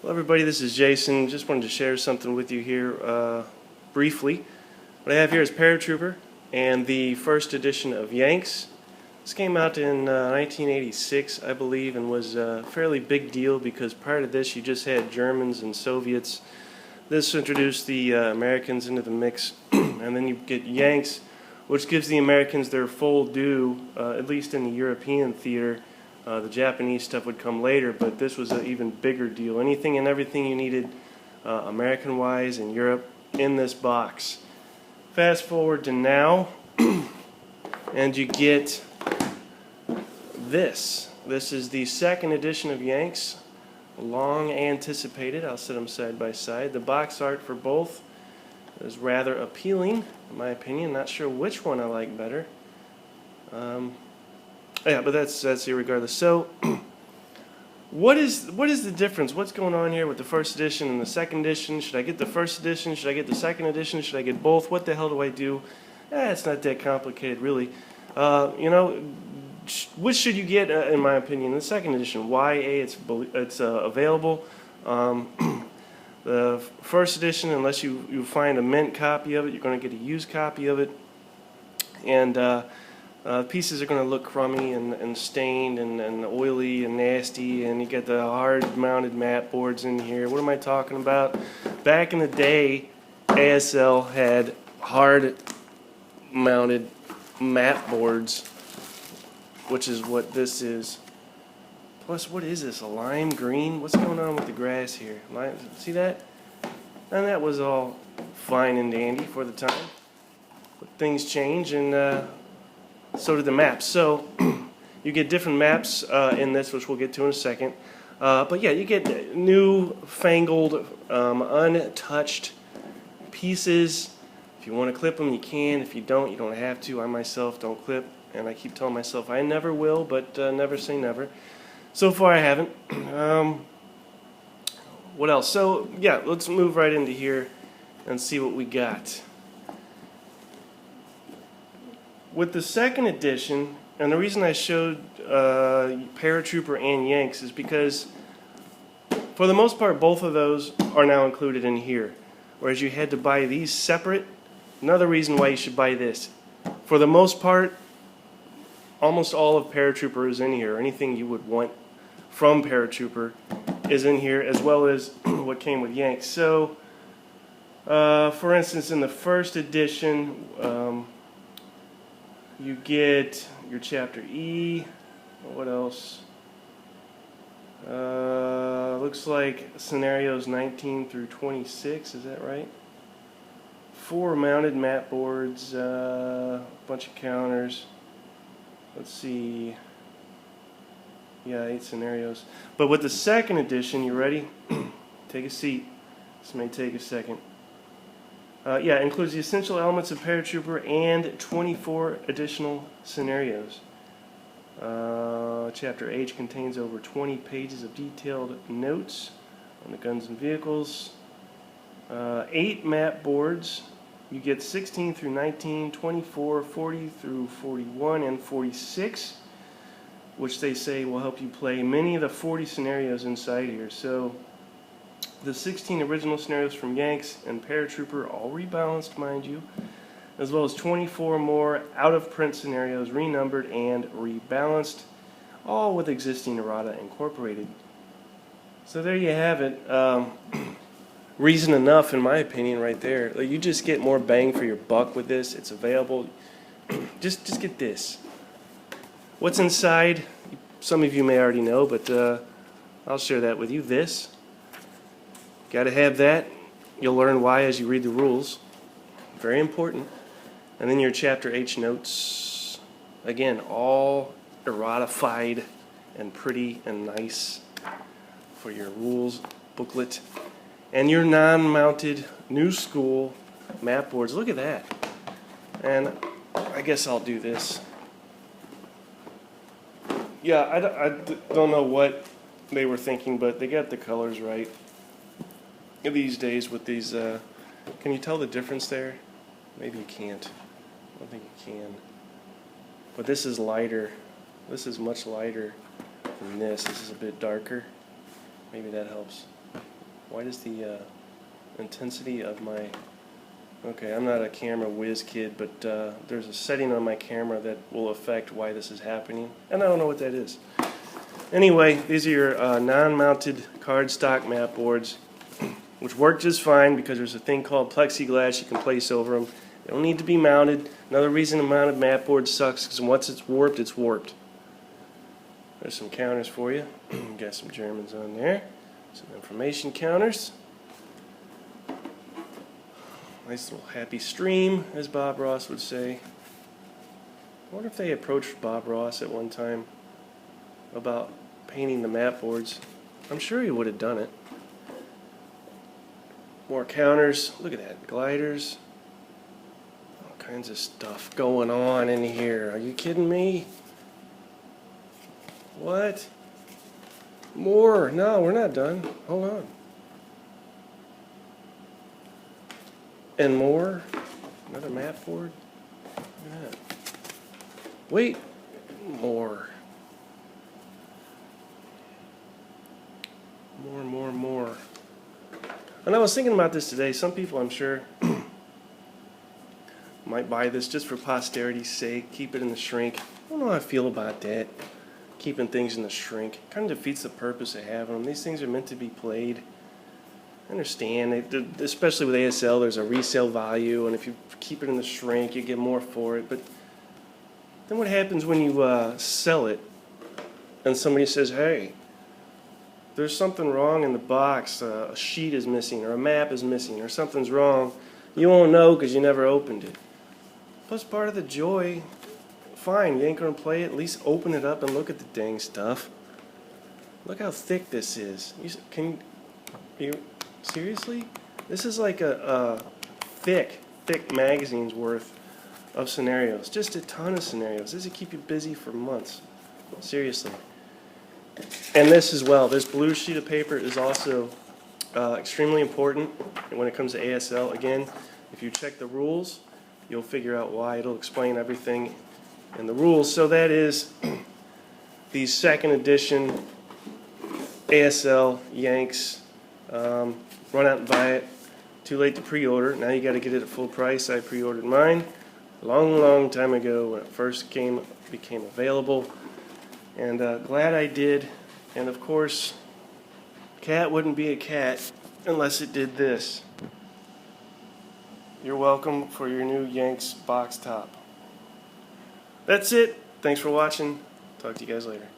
Well, everybody, this is Jason. Just wanted to share something with you here briefly. What I have here is Paratrooper and the first edition of Yanks. This came out in 1986, I believe, and was a fairly big deal because prior to this you just had Germans and Soviets. This introduced the Americans into the mix, and then you get Yanks, which gives the Americans their full due, at least in the European theater. The Japanese stuff would come later, but this was an even bigger deal. Anything and everything you needed American-wise in Europe in this box. Fast forward to now, and you get this. This is the second edition of Yanks, long anticipated. I'll set them side by side. The box art for both is rather appealing, in my opinion. Not sure which one I like better. Yeah, but that's irregardless. So, what is the difference? What's going on here with the first edition and the second edition? Should I get the first edition? Should I get the second edition? Should I get both? What the hell do I do? It's not that complicated, really. Which should you get, in my opinion, the second edition? Why? It's available. The first edition, unless you find a mint copy of it, you're going to get a used copy of it, and pieces are going to look crummy and stained and oily and nasty, and you get the hard mounted mat boards in here. What am I talking about? Back in the day, ASL had hard mounted mat boards, which is what this is. Plus, what is this, a lime green? What's going on with the grass here? See that? And that was all fine and dandy for the time. But things change, and so did the maps. So you get different maps in this, which we'll get to in a second. But yeah, you get new fangled, untouched pieces. If you want to clip them, you can. If you don't have to. I myself don't clip, and I keep telling myself I never will, but never say never. So far I haven't. What else? So yeah, let's move right into here and see what we got. With the second edition, and the reason I showed Paratrooper and Yanks is because, for the most part, both of those are now included in here, whereas you had to buy these separate. Another reason why you should buy this. For the most part, almost all of Paratrooper is in here. Anything you would want from Paratrooper is in here, as well as what came with Yanks. So, for instance, in the first edition, you get your Chapter E. What else? Looks like scenarios 19 through 26. Is that right? 4 mounted mat boards, a bunch of counters. Let's see. Yeah, 8 scenarios. But with the second edition, you ready? Take a seat. This may take a second. Yeah, it includes the essential elements of Paratrooper and 24 additional scenarios. Chapter H contains over 20 pages of detailed notes on the guns and vehicles. 8 map boards. You get 16 through 19, 24, 40 through 41, and 46, which they say will help you play many of the 40 scenarios inside here. So, the 16 original scenarios from Yanks and Paratrooper, all rebalanced, mind you, as well as 24 more out-of-print scenarios, renumbered and rebalanced, all with existing errata incorporated. So there you have it. Reason enough, in my opinion, right there. You just get more bang for your buck with this. It's available. Just get this. What's inside? Some of you may already know, but I'll share that with you. This. Got to have that. You'll learn why as you read the rules. Very important. And then your Chapter H notes. Again, all erratified and pretty and nice for your rules booklet. And your non-mounted new school map boards. Look at that. And I guess I'll do this. Yeah, I don't know what they were thinking, but they got the colors right. These days with these, can you tell the difference there? Maybe you can't. I don't think you can. But this is lighter. This is much lighter than this. This is a bit darker. Maybe that helps. Why does the intensity of my... Okay, I'm not a camera whiz kid, but there's a setting on my camera that will affect why this is happening, and I don't know what that is. Anyway, these are your non-mounted cardstock mat boards, which work just fine because there's a thing called plexiglass you can place over them. They don't need to be mounted. Another reason a mounted mat board sucks is once it's warped, it's warped. There's some counters for you. Got some Germans on there. Some information counters. Nice little happy stream, as Bob Ross would say. I wonder if they approached Bob Ross at one time about painting the mat boards. I'm sure he would have done it. More counters. Look at that. Gliders. All kinds of stuff going on in here. Are you kidding me? What? More? No, we're not done. Hold on. And more. Another mat board. Look at that. Wait. More. More. And I was thinking about this today. Some people, I'm sure, might buy this just for posterity's sake. Keep it in the shrink. I don't know how I feel about that. Keeping things in the shrink. Kind of defeats the purpose of having them. These things are meant to be played. I understand, especially with ASL, there's a resale value, and if you keep it in the shrink, you get more for it. But then what happens when you sell it, and somebody says, hey, there's something wrong in the box, a sheet is missing, or a map is missing, or something's wrong. You won't know because you never opened it. Plus, part of the joy, fine, you ain't going to play it, at least open it up and look at the dang stuff. Look how thick this is. Seriously? This is like a thick magazine's worth of scenarios. Just a ton of scenarios. This will keep you busy for months. Seriously. And this as well. This blue sheet of paper is also extremely important when it comes to ASL. Again, if you check the rules, you'll figure out why. It'll explain everything in the rules. So that is the second edition ASL Yanks. Run out and buy it. Too late to pre-order. Now you got to get it at full price. I pre-ordered mine a long time ago when it first became available, and glad I did. And of course, cat wouldn't be a cat unless it did this. You're welcome for your new Yanks box top. That's it. Thanks for watching. Talk to you guys later.